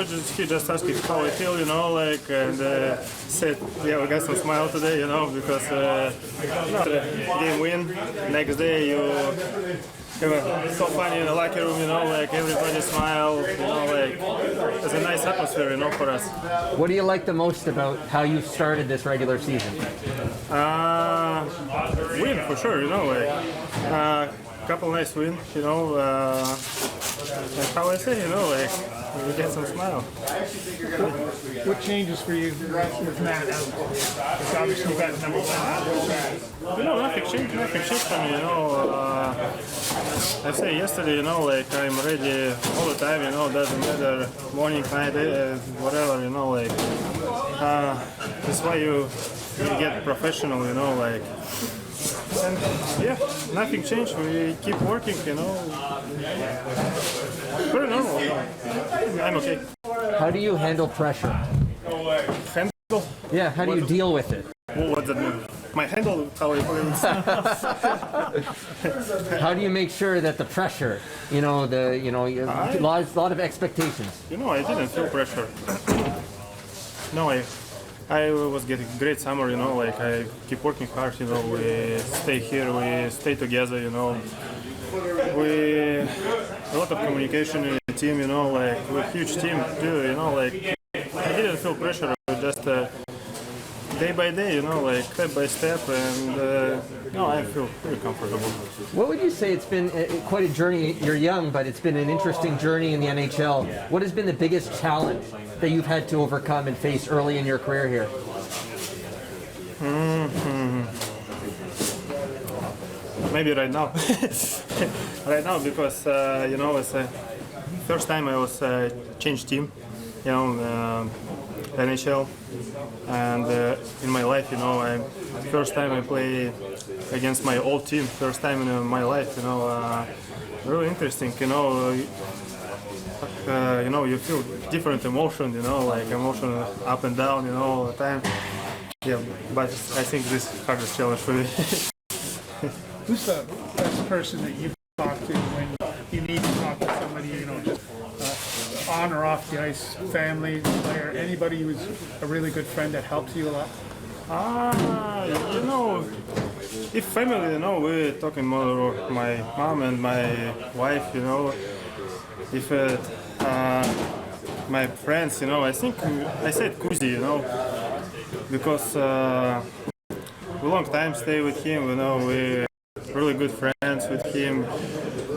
he just asked me how I feel, like, and said, yeah, we got some smile today, because game win. Next day you have so funny in the locker room, like everybody smile, like it's a nice atmosphere, for us. What do you like the most about how you started this regular season? Win for sure, like couple nice wins, and how I say, like we get some smile. What changes for you with Matt out? It's obviously you got number one out. Nothing changed for me, I say yesterday, like I'm ready all the time, doesn't matter morning, night, whatever, like that's why you get professional, like. And yeah, nothing changed. We keep working, Very normal. I'm okay. How do you handle pressure? Handle? Yeah, how do you deal with it? What does that mean? My handle? How I play? How do you make sure that the pressure, a lot of expectations? I didn't feel pressure. No, I was getting great summer, like I keep working hard, we stay here, we stay together, we a lot of communication in the team, like we're a huge team too, like I didn't feel pressure, just day by day, like step by step, and I feel very comfortable. What would you say? It's been quite a journey. You're young, but it's been an interesting journey in the NHL. What has been the biggest challenge that you've had to overcome and face early in your career here? Maybe right now. Right now, because it's the first time I was changed team, NHL, and in my life, first time I play against my old team, first time in my life, really interesting, you feel different emotion, like emotion up and down, all the time. Yeah, but I think this is the hardest challenge for me. Who's the best person that you've talked to when you need to talk to somebody, just on or off the ice, family, player, anybody who's a really good friend that helps you a lot? If family, we're talking more my mom and my wife, if my friends, I think I said Kuzi, because we long time stay with him, we're really good friends with him.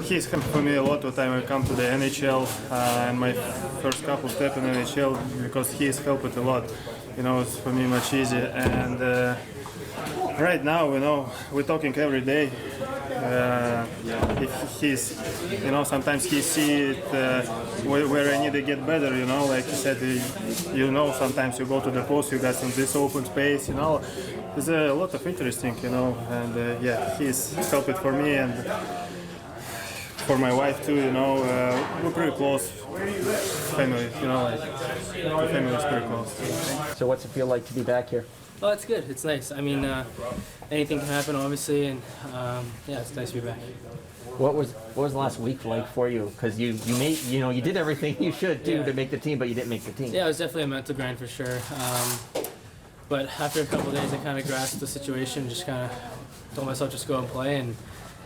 He's helped for me a lot of time I come to the NHL and my first couple steps in NHL, because he's helped a lot. It's for me much easier. And right now, we're talking every day. If he's, sometimes he see it where I need to get better. Like he said, sometimes you go to the post, you got some this open space. There's a lot of interesting, and he's helped for me and for my wife too. We're pretty close. Family, the family is pretty close. So what's it feel like to be back here? Well, it's good. It's nice. I mean, anything can happen, obviously, and it's nice to be back. What was the last week like for you? Because you made, you did everything you should do to make the team, but you didn't make the team. Yeah, it was definitely a mental grind for sure. But after a couple of days, I kind of grasped the situation. Just kind of told myself just go and play,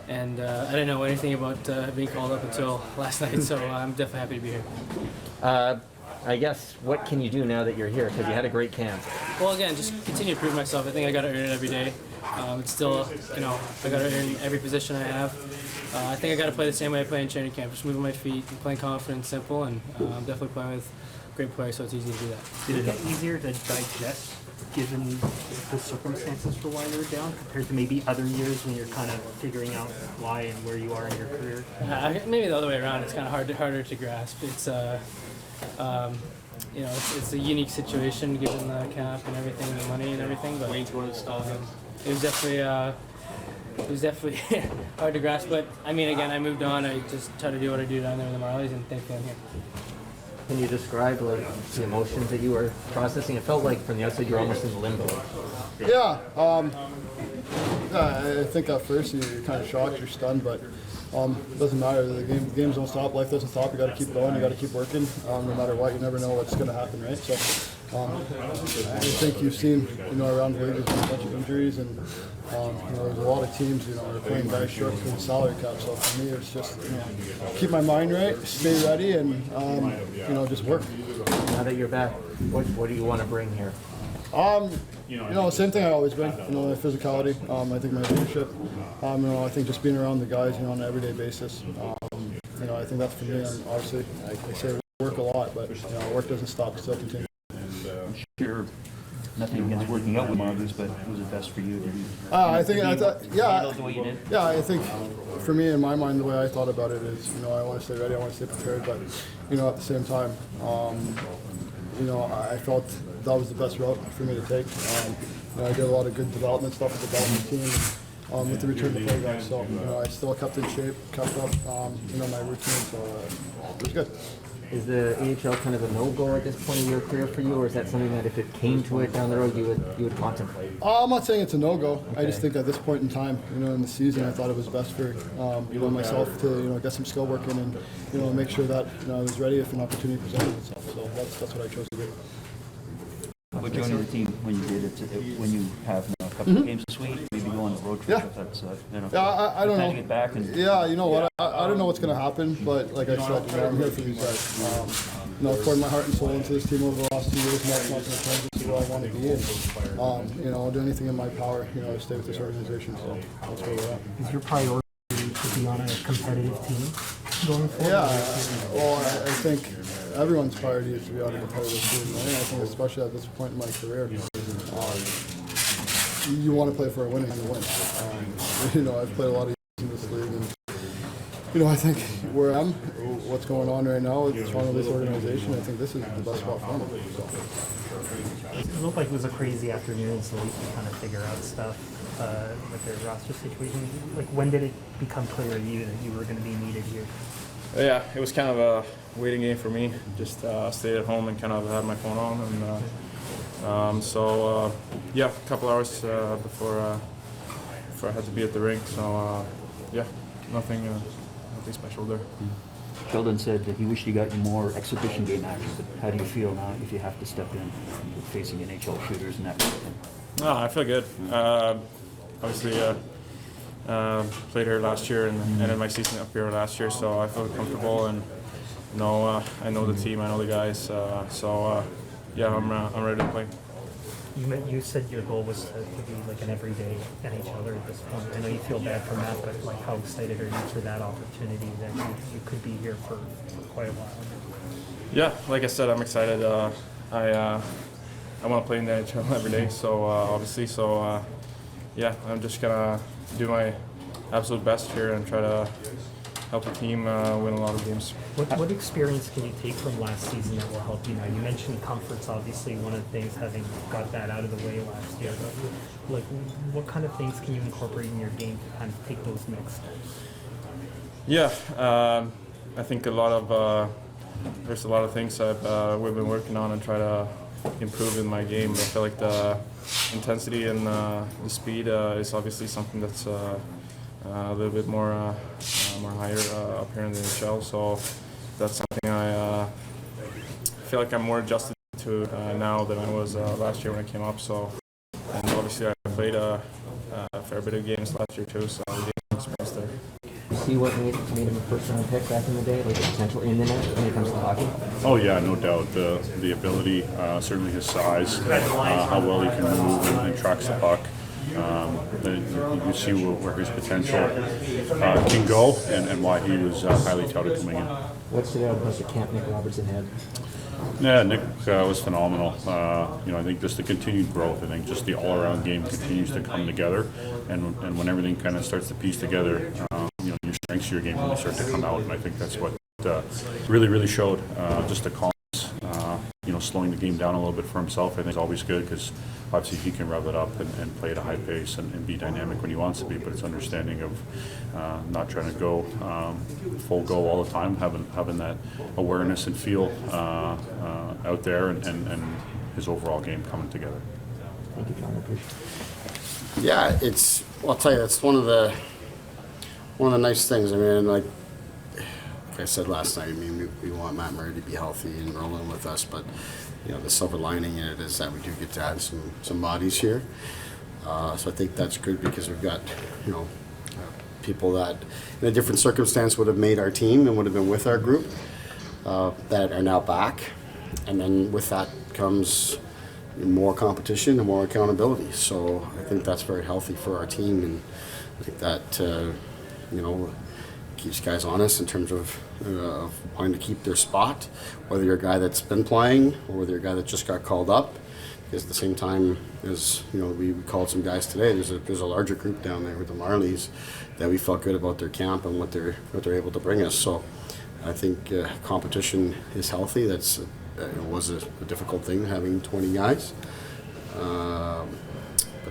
and I didn't know anything about being called up until last night. So I'm definitely happy to be here. I guess, what can you do now that you're here? Because you had a great camp. Well, again, just continue to prove myself. I think I got to earn it every day. It's still, I got to earn every position I have. I think I got to play the same way I play in training camp, just moving my feet, playing confident, simple, and I'm definitely playing with great players, so it's easy to do that. Did it get easier to digest, given the circumstances for why you were down, compared to maybe other years when you're kind of figuring out why and where you are in your career? Maybe the other way around. It's kind of harder to grasp. It's it's a unique situation given the cap and everything, the money and everything. But it was definitely hard to grasp. But I mean, again, I moved on. I just try to do what I do down there in the Marlies, and thankfully I'm here. Can you describe the emotions that you were processing? It felt like from the outside you were almost in limbo. Yeah, I think at first you're kind of shocked, you're stunned, but doesn't matter. The games don't stop. Life doesn't stop. You got to keep going. You got to keep working. No matter what, you never know what's going to happen, right? So, I think you've seen, around the league, there's been a bunch of injuries, and there's a lot of teams, are playing very short for the salary cap. So for me, it's just keep my mind right, stay ready, and just work. Now that you're back, what do you want to bring here? Same thing I always bring. My physicality. I think my leadership. I think just being around the guys, on an everyday basis. I think that's for me. And obviously, I say work a lot, but work doesn't stop. Still continue. Sure, nothing against working out with others, but was it best for you to I think the way you did? Yeah, I think for me, in my mind, the way I thought about it is, I want to stay ready, I want to stay prepared, but at the same time, I felt that was the best route for me to take. I did a lot of good development stuff with the development team, with the return to play guys. So I still kept in shape, kept up, my routine. So it was good. Is the AHL kind of a no-go at this point in your career for you, or is that something that if it came to it down the road, you would contemplate? I'm not saying it's a no-go. Okay. I just think at this point in time, in the season, I thought it was best for myself to get some skill work in and make sure that I was ready if an opportunity presented itself. So that's what I chose to do. But joining the team when you did it, when you have a couple of games this week, maybe go on a road trip. Yeah. If that's I don't know. To get back and what? I don't know what's going to happen, but like I said, I'm here for these guys. I've poured my heart and soul into this team over the last 2 years, and that's not going to change it to where I want to be. And I'll do anything in my power, to stay with this organization. So that's where we're at. Is your priority to be on a competitive team going forward? Yeah, well, I think everyone's priority is to be on a competitive team. Right? I think especially at this point in my career, you want to play for a winning and win. I've played a lot of years in this league, and I think where I'm, what's going on right now with the Toronto-based organization, I think this is the best spot for me. So. It looked like it was a crazy afternoon, so we can kind of figure out stuff with their roster situation. Like, when did it become clear to you that you were going to be needed here? Yeah, it was kind of a waiting game for me. Just stayed at home and kind of had my phone on, and a couple hours before I had to be at the rink. So nothing special there. Sheldon said that he wished he got you more exhibition game action, but how do you feel now if you have to step in facing NHL shooters and that kind of thing? No, I feel good. Obviously, played here last year and ended my season up here last year, so I feel comfortable and I know the team, I know the guys, I'm ready to play. You said your goal was to be like an everyday NHLer at this point. I know you feel bad from that, but like, how excited are you for that opportunity that you could be here for quite a while? Yeah, like I said, I'm excited. I want to play in the NHL every day, so obviously, I'm just gonna do my absolute best here and try to help the team win a lot of games. What experience can you take from last season that will help you now? You mentioned comfort's obviously one of the things, having got that out of the way last year. But like, what kind of things can you incorporate in your game to kind of take those next steps? Yeah, I think there's a lot of things we've been working on and try to improve in my game. I feel like the intensity and the speed is obviously something that's a little bit more higher up here in the NHL. So that's something I feel like I'm more adjusted to now than I was last year when I came up. So, and obviously I played a fair bit of games last year too, so the game experience there. See what made him a first-round pick back in the day, like the potential in the net when it comes to hockey? Oh yeah, no doubt. The ability, certainly his size, how well he can move and tracks the puck. You can see where his potential can go and why he was highly touted coming in. What stood out about the camp Nick Robertson had? Yeah, Nick was phenomenal. I think just the continued growth. I think just the all-around game continues to come together, and when everything kind of starts to piece together, your strengths of your game really start to come out. And I think that's what really showed. Just the calmness, slowing the game down a little bit for himself. I think is always good because obviously he can rev it up and play at a high pace and be dynamic when he wants to be. But it's understanding of not trying to go full go all the time, having that awareness and feel out there, and his overall game coming together. Thank you, John. I appreciate it. Yeah, I'll tell you, it's one of the one of the nice things. I mean, like I said last night, I mean, we want Matt Murray to be healthy and rolling with us, but the silver lining in it is that we do get to add some bodies here. So I think that's good because we've got people that in a different circumstance would have made our team and would have been with our group that are now back, and then with that comes more competition and more accountability. So I think that's very healthy for our team, and I think that keeps guys honest in terms of wanting to keep their spot, whether you're a guy that's been playing or whether you're a guy that just got called up. Because at the same time as we called some guys today, there's a larger group down there with the Marlies that we felt good about their camp and what they're able to bring us. So I think competition is healthy. That's it was a difficult thing having 20 guys, but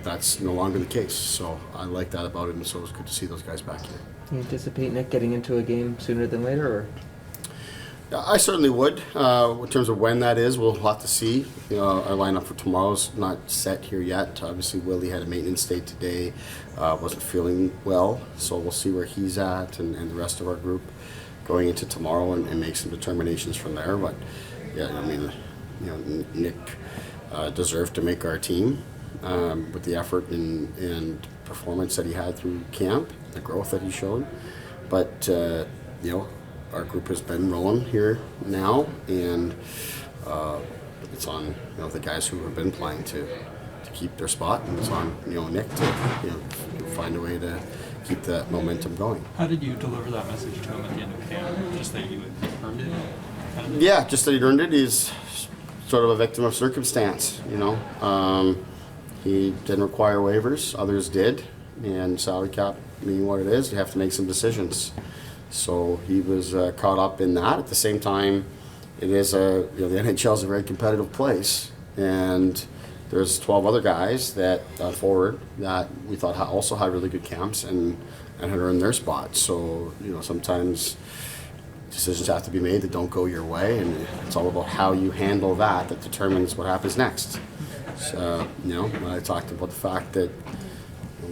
that's no longer the case. So I like that about it, and so it was good to see those guys back here. Do you anticipate Nick getting into a game sooner than later, or? I certainly would. In terms of when that is, we'll have to see. Our lineup for tomorrow's not set here yet. Obviously, Willie had a maintenance day today, wasn't feeling well, so we'll see where he's at and the rest of our group going into tomorrow and make some determinations from there. But yeah, I mean, Nick deserved to make our team with the effort and performance that he had through camp, the growth that he showed. But our group has been rolling here now, and it's on the guys who have been playing to keep their spot, and it's on Nick to find a way to keep that momentum going. How did you deliver that message to him at the end of camp? Just that you earned it? Kind of? Yeah, just that he'd earned it. He's sort of a victim of circumstance. He didn't require waivers, others did, and salary cap being what it is, you have to make some decisions. So he was caught up in that. At the same time, it is the NHL is a very competitive place, and there's 12 other guys that forward that we thought also had really good camps and had earned their spot. So sometimes decisions have to be made that don't go your way, and it's all about how you handle that determines what happens next. So I talked about the fact that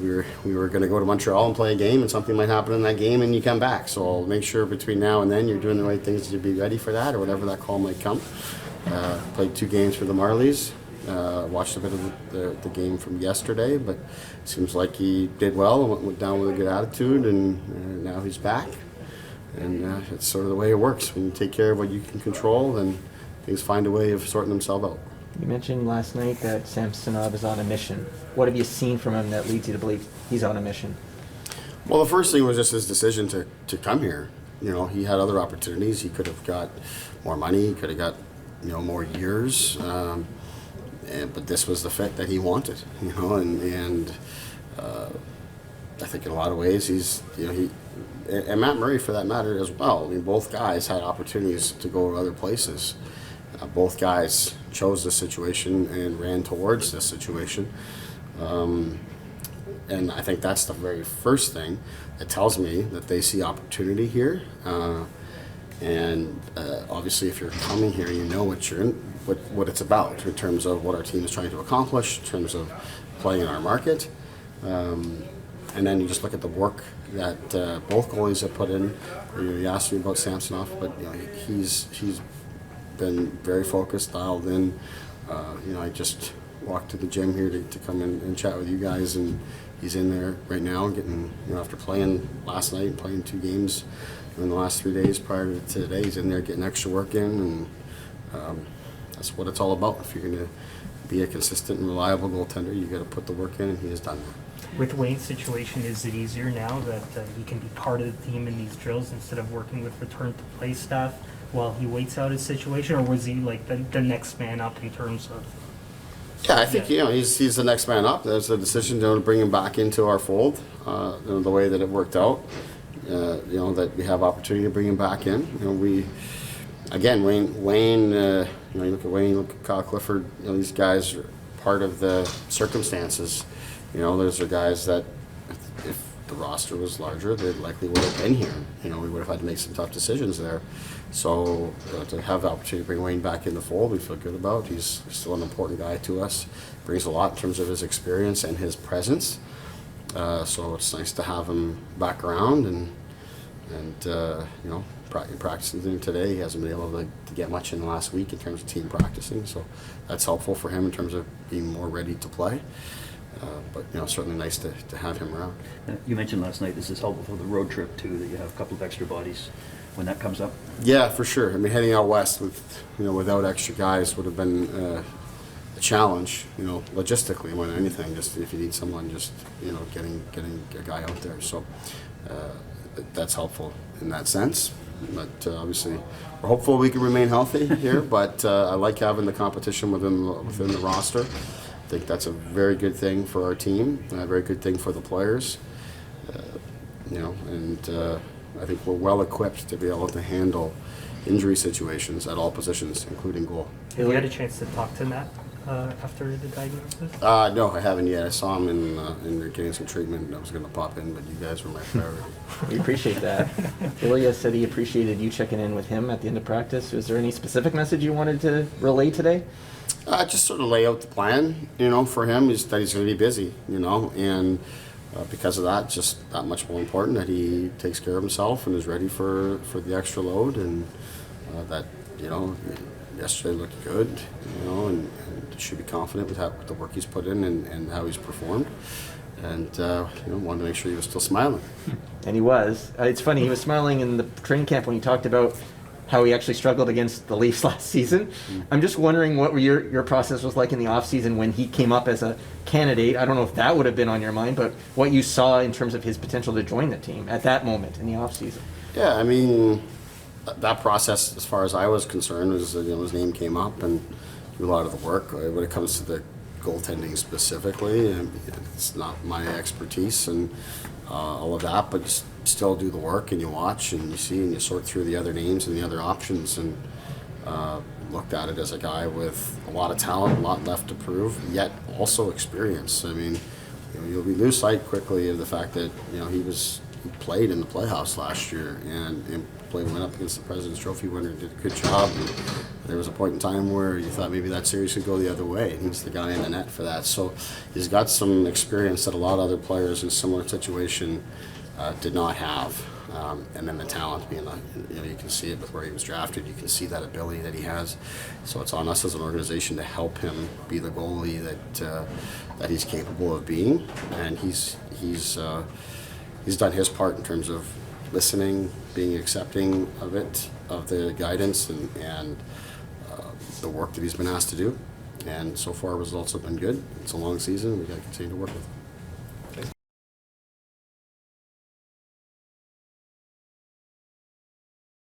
we were going to go to Montreal and play a game, and something might happen in that game, and you come back. So I'll make sure between now and then you're doing the right things to be ready for that, or whatever that call might come. Played 2 games for the Marlies. Watched a bit of the game from yesterday, but it seems like he did well and went down with a good attitude, and now he's back. And it's sort of the way it works. When you take care of what you can control, then things find a way of sorting themselves out. You mentioned last night that Samsonov is on a mission. What have you seen from him that leads you to believe he's on a mission? Well, the first thing was just his decision to come here. He had other opportunities. He could have got more money. He could have got more years. But this was the fit that he wanted. And I think in a lot of ways he's and Matt Murray for that matter as well. I mean, both guys had opportunities to go to other places. Both guys chose this situation and ran towards this situation. And I think that's the very first thing that tells me that they see opportunity here. And obviously, if you're coming here, you know what you're in, what it's about in terms of what our team is trying to accomplish, in terms of playing in our market. And then you just look at the work that both goalies have put in. You asked me about Samsonov, but he's been very focused, dialed in. I just walked to the gym here to come in and chat with you guys, and he's in there right now getting, after playing last night and playing 2 games in the last 3 days prior to today, he's in there getting extra work in, and that's what it's all about. If you're going to be a consistent and reliable goaltender, you got to put the work in, and he has done that. With Wayne's situation, is it easier now that he can be part of the team in these drills instead of working with return to play staff while he waits out his situation, or was he like the next man up in terms of? Yeah, I think he's the next man up. There's a decision to bring him back into our fold. The way that it worked out, that we have opportunity to bring him back in. Wayne. You look at Wayne, you look at Kyle Clifford. These guys are part of the circumstances. Those are guys that if the roster was larger, they likely would have been here. We would have had to make some tough decisions there. So to have the opportunity to bring Wayne back in the fold, we feel good about. He's still an important guy to us. Brings a lot in terms of his experience and his presence. So it's nice to have him back around and you know, practicing today. He hasn't been able to get much in the last week in terms of team practicing, so that's helpful for him in terms of being more ready to play. But you know, certainly nice to have him around. You mentioned last night this is helpful for the road trip too, that you have a couple of extra bodies when that comes up. Yeah, for sure. I mean, heading out west without extra guys would have been a challenge, you know, logistically more than anything. Just if you need someone, just you know, getting a guy out there. So that's helpful in that sense. But obviously, we're hopeful we can remain healthy here. But I like having the competition within the roster. I think that's a very good thing for our team, and a very good thing for the players. You know, and I think we're well equipped to be able to handle injury situations at all positions, including goal. Have you had a chance to talk to Matt after the diagnosis? No, I haven't yet. I saw him in getting some treatment. I was going to pop in, but you guys were my priority. We appreciate that. Ilya said he appreciated you checking in with him at the end of practice. Was there any specific message you wanted to relay today? Just sort of lay out the plan, you know, for him is that he's going to be busy, you know, and because of that, just that much more important that he takes care of himself and is ready for the extra load, and that, you know, yesterday looked good, you know, and should be confident with the work he's put in and how he's performed, and you know, wanted to make sure he was still smiling. And he was. It's funny, he was smiling in the training camp when he talked about how he actually struggled against the Leafs last season. I'm just wondering what your process was like in the offseason when he came up as a candidate. I don't know if that would have been on your mind, but what you saw in terms of his potential to join the team at that moment in the offseason. Yeah, I mean, that process, as far as I was concerned, was, you know, his name came up and do a lot of the work. When it comes to the goaltending specifically, it's not my expertise and all of that, but just still do the work, and you watch and you see and you sort through the other names and the other options, and looked at it as a guy with a lot of talent, a lot left to prove, yet also experience. I mean, you know, we lose sight quickly of the fact that, you know, he played in the playoffs last year and went up against the President's Trophy winner and did a good job. And there was a point in time where you thought maybe that series could go the other way, and he's the guy in the net for that. So he's got some experience that a lot of other players in a similar situation did not have. And then the talent being, you know, you can see it with where he was drafted. You can see that ability that he has. So it's on us as an organization to help him be the goalie that he's capable of being. And he's done his part in terms of listening, being accepting of it, of the guidance and the work that he's been asked to do. And so far, results have been good. It's a long season. We've got to continue to work with him.